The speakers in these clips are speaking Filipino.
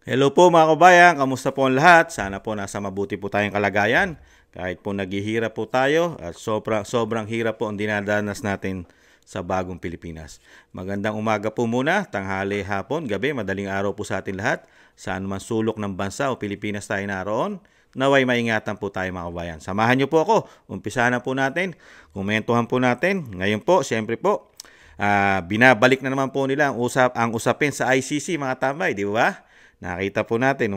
Hello po mga kabayan, kamusta po ang lahat? Sana po nasa mabuti po tayong kalagayan. Kahit po naghihirap po tayo at sobrang hirap po ang dinadanas natin sa bagong Pilipinas. Magandang umaga po muna, tanghali, hapon, gabi, madaling araw po sa atin lahat. Saan man sulok ng bansa o Pilipinas tayo naroon, naway maingatan po tayo mga kabayan. Samahan niyo po ako, umpisa na po natin, komentuhan po natin. Ngayon po, siyempre po, binabalik na naman po nila ang usapin sa ICC mga tambay, di ba? Nakita po natin,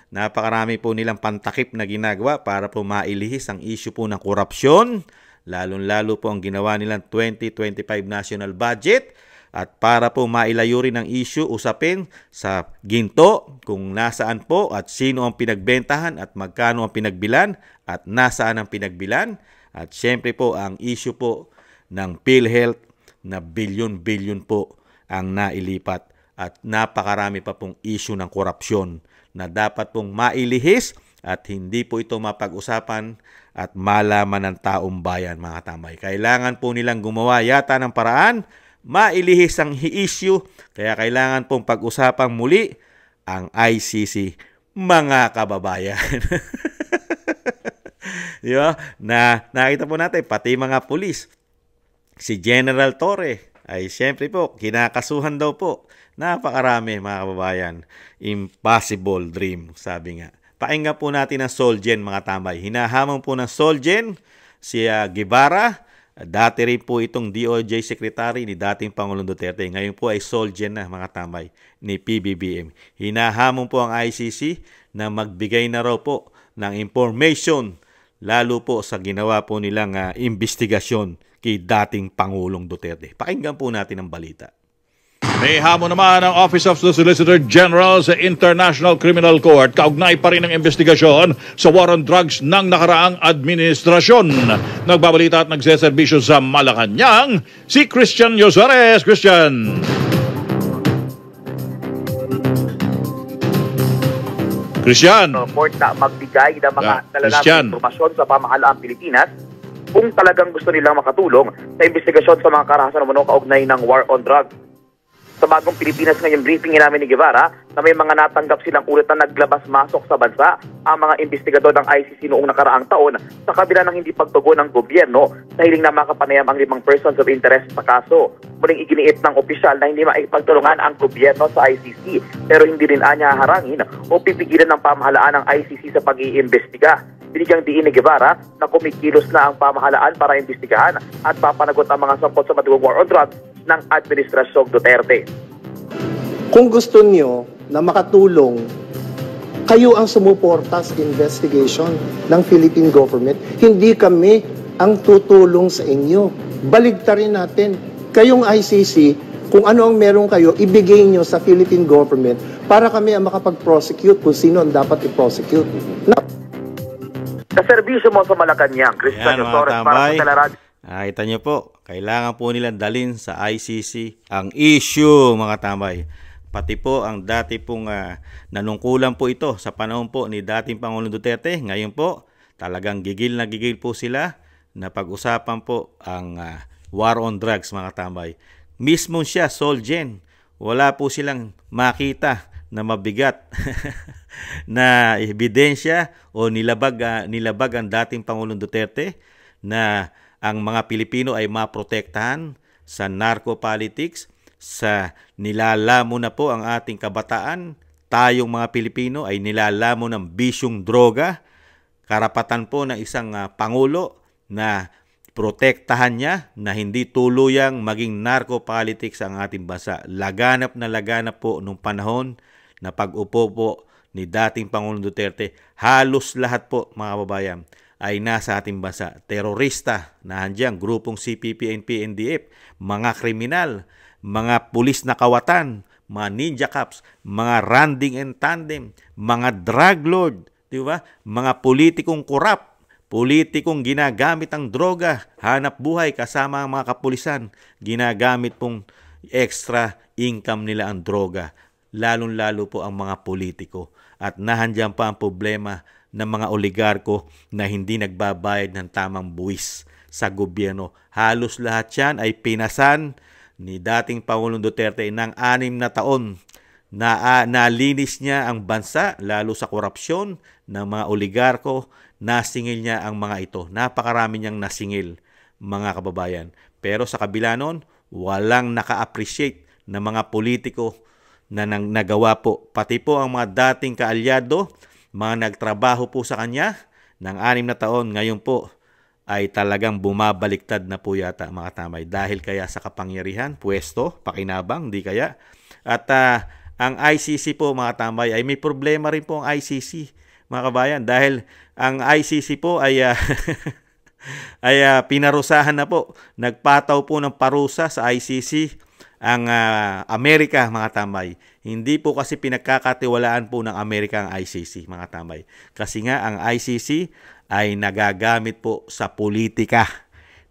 napakarami po nilang pantakip na ginagawa para po mailihis ang issue po ng korupsyon, lalong-lalo po ang ginawa nilang 2025 national budget at para po mailayo rin ang issue, usapin sa ginto, kung nasaan po at sino ang pinagbentahan at magkano ang pinagbilan at nasaan ang pinagbilan at syempre po ang issue po ng PhilHealth na bilyon-bilyon po ang nailipat. At napakarami pa pong issue ng korupsyon na dapat pong mailihis at hindi po ito mapag-usapan at malaman ng taong bayan mga tambay. Kailangan po nilang gumawa yata ng paraan, mailihis ang issue, kaya kailangan pong pag-usapang muli ang ICC mga kababayan. Diba? Nakita po natin, pati mga pulis, si General Torre, ay siyempre po, kinakasuhan daw po. Napakarami mga kababayan. Impossible dream, sabi nga. Pakinggan po natin ang Solgen mga tambay. Hinahamon po ng Solgen si Guevara. Dati rin po itong DOJ Secretary ni dating Pangulong Duterte. Ngayon po ay Solgen na mga tambay ni PBBM. Hinahamon po ang ICC na magbigay na raw po ng information lalo po sa ginawa po nilang investigasyon kay dating Pangulong Duterte. Pakinggan po natin ang balita. May hamon naman ang Office of the Solicitor General sa International Criminal Court. Kaugnay pa rin ang investigasyon sa war on drugs ng nakaraang administrasyon. Nagbabalita at nagseserbisyo sa Malacanang, si Christian Yosuarez. Christian. Report na magbigay ng mga nalalaman impormasyon sa pamahalaang Pilipinas kung talagang gusto nilang makatulong sa investigasyon sa mga karahasan ng kaugnay ng war on drugs. Sa bagong Pilipinas ngayong briefing namin ni Guevara na may mga natanggap silang ulit na naglabas-masok sa bansa ang mga investigador ng ICC noong nakaraang taon sa kabila ng hindi pagtugon ng gobyerno sa hiling na makapanayam ang 5 persons of interest sa kaso. Muling iginiit ng opisyal na hindi maipagtulungan ang gobyerno sa ICC pero hindi rin anya harangin o pipigilan ng pamahalaan ng ICC sa pag-iimbestiga. Binigyang diin ni Guevara na kumikilos na ang pamahalaan para imbestigahan at papanagot ang mga sangkot sa madugong war on drugs ng Administrasyong Duterte. Kung gusto niyo na makatulong, kayo ang sumuporta sa investigation ng Philippine government. Hindi kami ang tutulong sa inyo. Baligtarin natin. Kayong ICC, kung ano ang meron kayo, ibigay niyo sa Philippine government para kami ang makapag-prosecute kung sino ang dapat i-prosecute. Sa serbisyo mo sa Malacanang, Christian Torres para sa Teleradyo. Nakita niyo po, kailangan po nilang dalhin sa ICC ang issue mga tambay. Pati po ang dati pong nanungkulan po ito sa panahon po ni dating Pangulong Duterte. Ngayon po, talagang gigil na gigil po sila na pag-usapan po ang war on drugs mga tambay. Mismo siya, Solgen, wala po silang makita na mabigat na ebidensya o nilabag ang dating Pangulong Duterte na ang mga Pilipino ay maprotektahan sa narco-politics, sa nilalamo na po ang ating kabataan. Tayong mga Pilipino ay nilalamo ng bisyong droga. Karapatan po ng isang Pangulo na protektahan niya na hindi tuluyang maging narco-politics ang ating bansa. Laganap po nung panahon na pag-upo po ni dating Pangulong Duterte. Halos lahat po mga kababayan ay nasa ating bansa. Terorista, nandiyan, grupong CPP, NP, NDF, mga kriminal, mga pulis na kawatan, mga ninja cops, mga randing and tandem, mga drug lord, di ba? Mga politikong korap, politikong ginagamit ang droga, hanap buhay kasama ang mga kapulisan, ginagamit pong extra income nila ang droga, lalong-lalo po ang mga politiko. At nahandyan pa ang problema ng mga oligarko na hindi nagbabayad ng tamang buwis sa gobyerno. Halos lahat yan ay pinasan ni dating Pangulong Duterte ng 6 na taon Nalinis niya ang bansa lalo sa korupsyon ng mga oligarko, nasingil niya ang mga ito. Napakarami niyang nasingil, mga kababayan. Pero sa kabila nun, walang naka-appreciate na mga politiko na nagawa po. Pati po ang mga dating kaalyado, mga nagtrabaho po sa kanya ng 6 na taon, ngayon po ay talagang bumabaliktad na po yata, mga tamay. Dahil kaya sa kapangyarihan, pwesto, pakinabang, di kaya. At ang ICC po, mga tamay, ay may problema rin po ang ICC, mga kabayan. Dahil ang ICC po ay pinarusahan na po. Nagpataw po ng parusa sa ICC ang Amerika, mga tamay. Hindi po kasi pinagkakatiwalaan po ng Amerika ang ICC, mga tamay. Kasi nga ang ICC ay nagagamit po sa politika.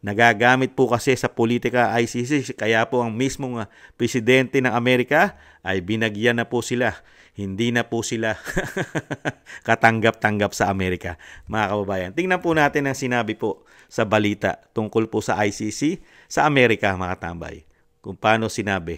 Nagagamit po kasi sa politika ICC. Kaya po ang mismong presidente ng Amerika ay binagyan na po sila. Hindi na po sila katanggap-tanggap sa Amerika, mga kababayan. Tingnan po natin ang sinabi po sa balita tungkol po sa ICC sa Amerika, mga tambay. Kung paano sinabi.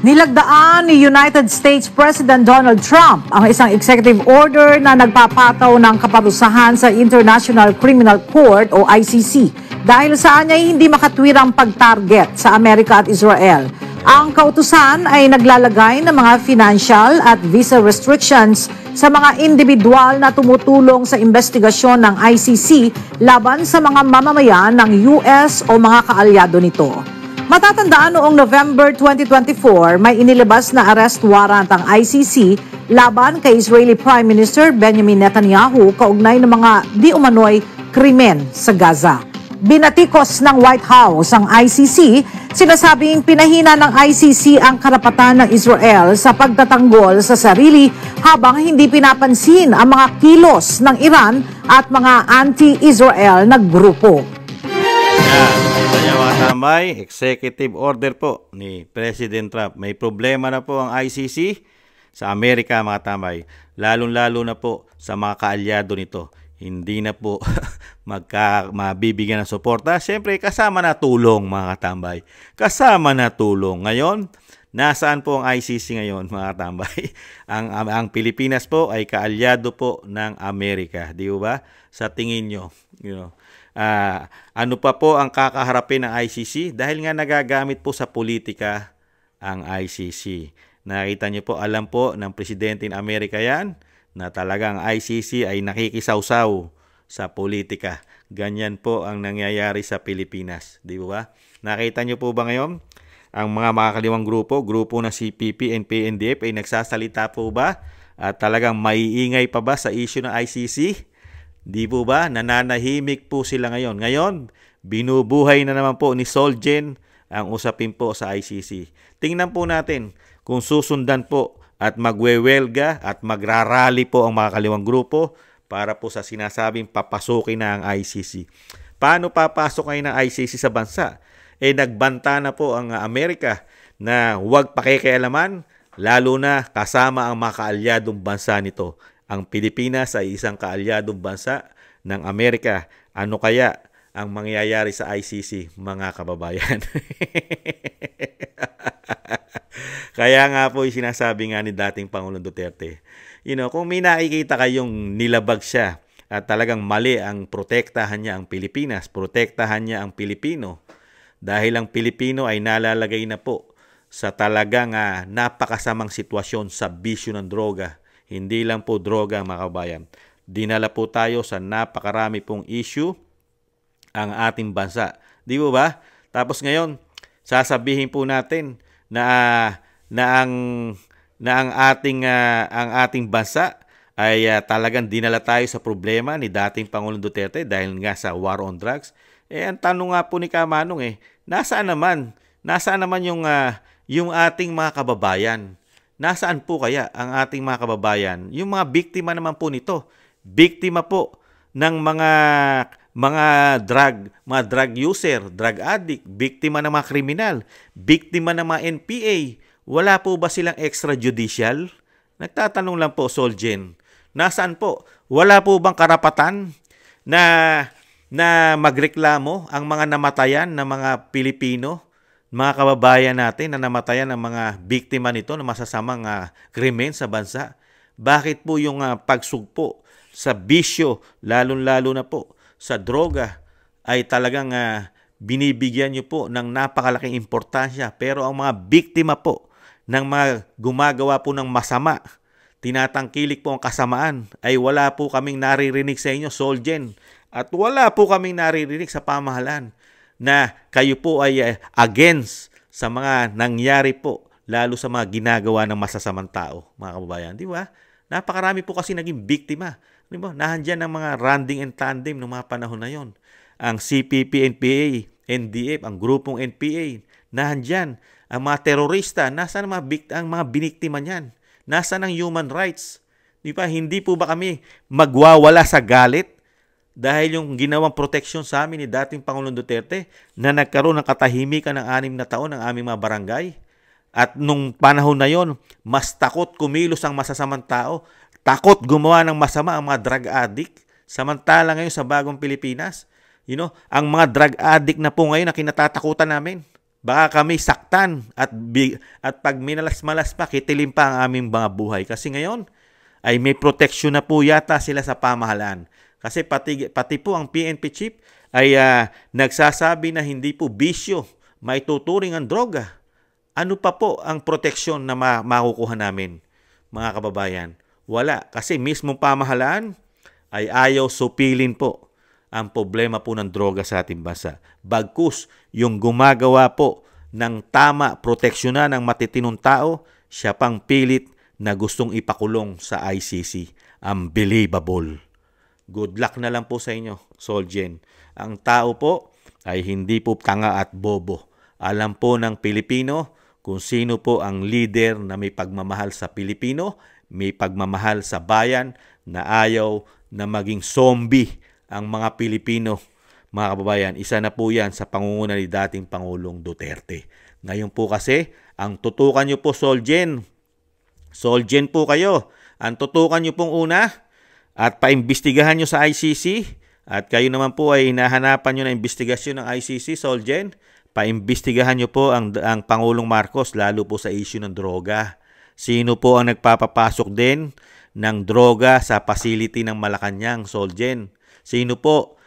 Nilagdaan ni United States President Donald Trump ang isang executive order na nagpapataw ng kaparusahan sa International Criminal Court o ICC dahil saan niya hindi makatwirang pag-target sa Amerika at Israel. Ang kautusan ay naglalagay ng mga financial at visa restrictions sa mga individual na tumutulong sa investigasyon ng ICC laban sa mga mamamayan ng US o mga kaalyado nito. Matatandaan noong November 2024, may inilabas na arrest warrant ang ICC laban kay Israeli Prime Minister Benjamin Netanyahu kaugnay ng mga di umano'y krimen sa Gaza. Binatikos ng White House ang ICC, sinasabing pinahina ng ICC ang karapatan ng Israel sa pagtatanggol sa sarili habang hindi pinapansin ang mga kilos ng Iran at mga anti-Israel na grupo. Mga tamay, executive order po ni President Trump. May problema na po ang ICC sa Amerika, mga tamay. Lalong-lalo na po sa mga kaalyado nito. Hindi na po mabibigyan ng suporta. Siyempre, kasama na tulong, mga tambay. Kasama na tulong. Ngayon, nasaan po ang ICC ngayon, mga tambay? ang Pilipinas po ay kaalyado po ng Amerika. Di ba? Sa tingin nyo, ano pa po ang kakaharapin ng ICC? Dahil nga nagagamit po sa politika ang ICC. Nakita niyo po, alam po ng presidente ng Amerika yan, na talagang ICC ay nakikisawsaw sa politika. Ganyan po ang nangyayari sa Pilipinas. Di ba? Nakita niyo po ba ngayon? Ang mga makakaliwang grupo na CPP and PNDF ay nagsasalita po ba? At talagang maiingay pa ba sa issue ng ICC? Di po ba? Nananahimik po sila ngayon. Ngayon, binubuhay na naman po ni Solgen ang usapin po sa ICC. Tingnan po natin kung susundan po at magwewelga at magrarally po ang mga kaliwang grupo para po sa sinasabing papasukin na ang ICC. Paano papasok ngayon ng ICC sa bansa? Nagbanta na po ang Amerika na huwag pakikialaman, lalo na kasama ang mga kaalyadong bansa nito. Ang Pilipinas ay isang kaalyadong bansa ng Amerika. Ano kaya ang mangyayari sa ICC, mga kababayan? Kaya nga po yung sinasabi nga ni dating Pangulong Duterte, kung may nakikita kayong nilabag siya at talagang mali ang protektahan niya ang Pilipinas, protektahan niya ang Pilipino, dahil ang Pilipino ay nalalagay na po sa talagang napakasamang sitwasyon sa bisyo ng droga. Hindi lang po droga, mga kabayan. Dinala po tayo sa napakarami pong issue ang ating bansa. Di ba? Tapos ngayon, sasabihin po natin na ang ating bansa ay talagang dinala tayo sa problema ni dating Pangulong Duterte dahil nga sa war on drugs. Ang tanong nga po ni Kamanong, nasaan naman yung ating mga kababayan? Nasaan po kaya ang ating mga kababayan? Yung mga biktima naman po nito. Biktima po ng mga drug user, drug addict, biktima ng mga kriminal, biktima ng mga NPA. Wala po ba silang extrajudicial? Nagtatanong lang po, Solgen. Nasaan po? Wala po bang karapatan na magreklamo ang mga namatayan na mga Pilipino mga kababayan natin na namatayan ng mga biktima nito ng masasamang krimen sa bansa? Bakit po yung pagsugpo sa bisyo, lalong-lalo na po sa droga, ay talagang binibigyan nyo po ng napakalaking importansya? Pero ang mga biktima po ng mga gumagawa po ng masama, tinatangkilik po ang kasamaan, ay wala po kaming naririnig sa inyo, Solgen. At wala po kaming naririnig sa pamahalaan na kayo po ay against sa mga nangyari po, lalo sa mga ginagawa ng masasamang tao, mga kababayan. Di ba? Napakarami po kasi naging biktima. Di ba? Nahandyan ang mga randing and tandem ng mga panahon na yon. Ang CPP, NPA, NDF, ang grupong NPA, nahandyan. Ang mga terorista, nasaan ang mga biniktima niyan? Nasaan ang human rights? Di ba? Hindi po ba kami magwawala sa galit dahil yung ginawang proteksyon sa amin ni dating Pangulong Duterte na nagkaroon ng katahimikan ng 6 na taon ng aming mga barangay? At nung panahon na yon, mas takot kumilos ang masasamang tao, takot gumawa ng masama ang mga drug addict. Samantala ngayon sa bagong Pilipinas, ang mga drug addict na po ngayon na kinatatakutan namin. Baka kami saktan at pag minalas-malas pa, kitilim pa ang aming mga buhay. Kasi ngayon ay may proteksyon na po yata sila sa pamahalaan. Kasi pati po ang PNP chief ay nagsasabi na hindi po bisyo may tuturing ang droga. Ano pa po ang proteksyon na makukuha namin, mga kababayan? Wala. Kasi mismong pamahalaan ay ayaw supilin po ang problema po ng droga sa ating bansa. Bagkus, yung gumagawa po ng tama proteksyonan ng matitinong tao, siya pang pilit na gustong ipakulong sa ICC. Unbelievable. Good luck na lang po sa inyo, Solgen. Ang tao po ay hindi po tanga at bobo. Alam po ng Pilipino kung sino po ang leader na may pagmamahal sa Pilipino, may pagmamahal sa bayan, na ayaw na maging zombie ang mga Pilipino. Mga kababayan, isa na po yan sa pangunguna ni dating Pangulong Duterte. Ngayon po kasi, ang tutukan nyo po, Solgen po kayo. Ang tutukan nyo pong una, at paimbestigahan nyo sa ICC, at kayo naman po ay hinahanapan nyo na investigasyon ng ICC, Solgen, paimbestigahan nyo po ang Pangulong Marcos, lalo po sa issue ng droga. Sino po ang nagpapapasok din ng droga sa facility ng Malacanang, Solgen? Sino po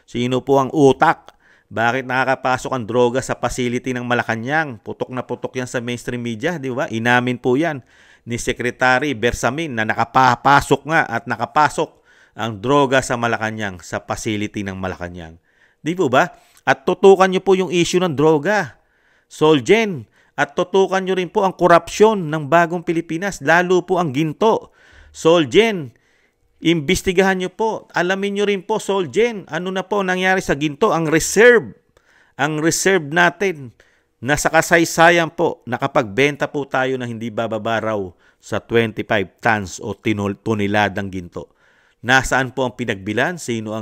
ang utak? Bakit nakakapasok ang droga sa facility ng Malacanang? Putok na putok yan sa mainstream media, di ba? Inamin po yan ni Secretary Bersamin na nakapasok nga at nakapasok ang droga sa Malacanang, sa facility ng Malacanang. Di po ba? At tutukan nyo po yung issue ng droga, Solgen. At tutukan nyo rin po ang korupsyon ng bagong Pilipinas, lalo po ang ginto. Solgen, imbestigahan nyo po. Alamin nyo rin po, Solgen, ano na po nangyari sa ginto, ang reserve natin na sa kasaysayan po, nakapagbenta po tayo na hindi bababa raw sa 25 tons o toneladang ginto. Nasaan po ang pinagbilan? Sino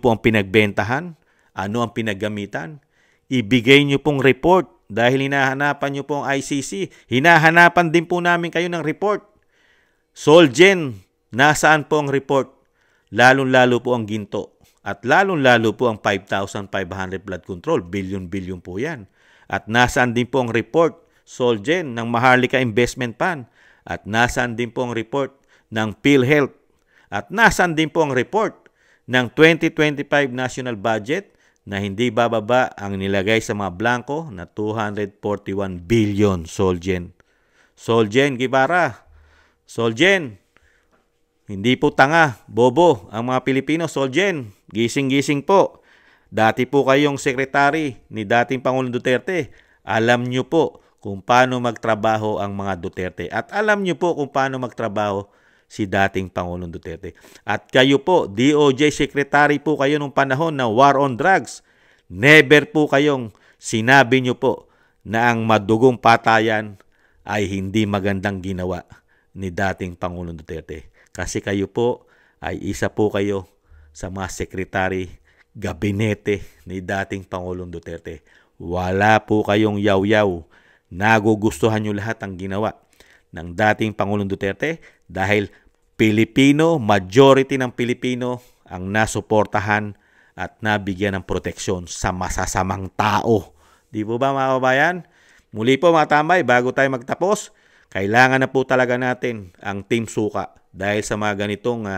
po ang pinagbentahan? Ano ang pinaggamitan? Ibigay nyo pong report dahil hinahanapan nyo po ang ICC. Hinahanapan din po namin kayo ng report. Solgen, nasaan po ang report? Lalong-lalo po ang ginto. At lalong-lalo po ang 5,500 blood control. Billion-billion po yan. At nasaan din po ang report, Solgen, ng Maharlika Investment Fund. At nasaan din po ang report ng PhilHealth. At nasaan din po ang report ng 2025 National Budget na hindi bababa ang nilagay sa mga blanco na 241 billion, Solgen. Solgen Guevara. Solgen, hindi po tanga, bobo ang mga Pilipino, Solgen. Gising-gising po. Dati po kayong sekretary ni dating Pangulong Duterte. Alam nyo po kung paano magtrabaho ang mga Duterte. At alam nyo po kung paano magtrabaho si dating Pangulong Duterte. At kayo po, DOJ Secretary po kayo nung panahon na war on drugs. Never po kayong sinabi nyo po na ang madugong patayan ay hindi magandang ginawa ni dating Pangulong Duterte. Kasi kayo po ay isa po kayo sa mga sekretary, gabinete ni dating Pangulong Duterte. Wala po kayong yaw-yaw. Nagugustuhan nyo lahat ang ginawa ng dating Pangulong Duterte dahil Pilipino, majority ng Pilipino ang nasuportahan at nabigyan ng proteksyon sa masasamang tao Di po ba mga kababayan? Muli po mga tambay, bago tayo magtapos, kailangan na po talaga natin ang Team Suka. Dahil sa mga ganitong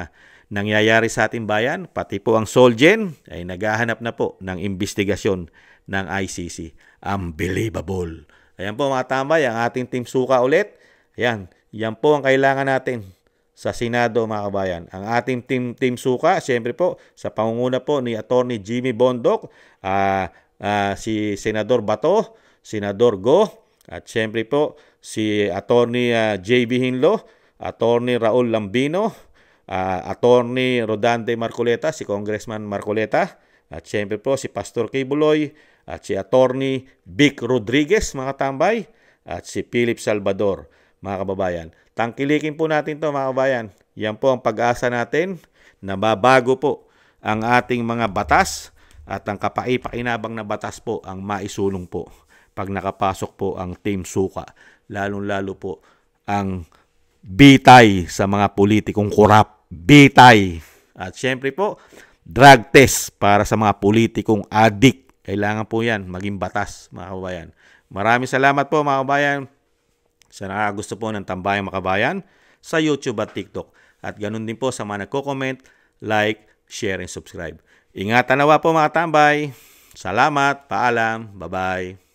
nangyayari sa ating bayan, pati po ang Solgen ay naghahanap na po ng investigasyon ng ICC. Unbelievable. Ayan po mga tambay, ang ating Team Suka ulit. Ayan, yan po ang kailangan natin sa Senado mga kabayan. Ang ating Team Suka, siyempre po, sa pangunguna po ni Attorney Jimmy Bondoc, si Senador Bato, Senador Go, at siyempre po si Attorney J.B. Hinlo, Attorney Raul Lambino, Attorney Rodante Marcoleta, si Congressman Marcoleta, at siyempre po si Pastor Kay Buloy, at si Attorney Vic Rodriguez mga tambay, at si Philip Salvador mga kababayan. Tangkilikin po natin to mga kababayan. Yan po ang pag-asa natin na babago po ang ating mga batas at ang kapaipakinabang na batas po ang maisulong po pag nakapasok po ang Team Suka. Lalong-lalo po ang bitay sa mga politikong korap. Bitay. At syempre po, drug test para sa mga politikong addict. Kailangan po yan maging batas mga kababayan. Maraming salamat po mga kababayan sa nakakagusto po ng Tambayang Makabayan sa YouTube at TikTok. At ganun din po sa mga nagko-comment, like, share, and subscribe. Ingatan nawa po mga tambay. Salamat, paalam, bye-bye.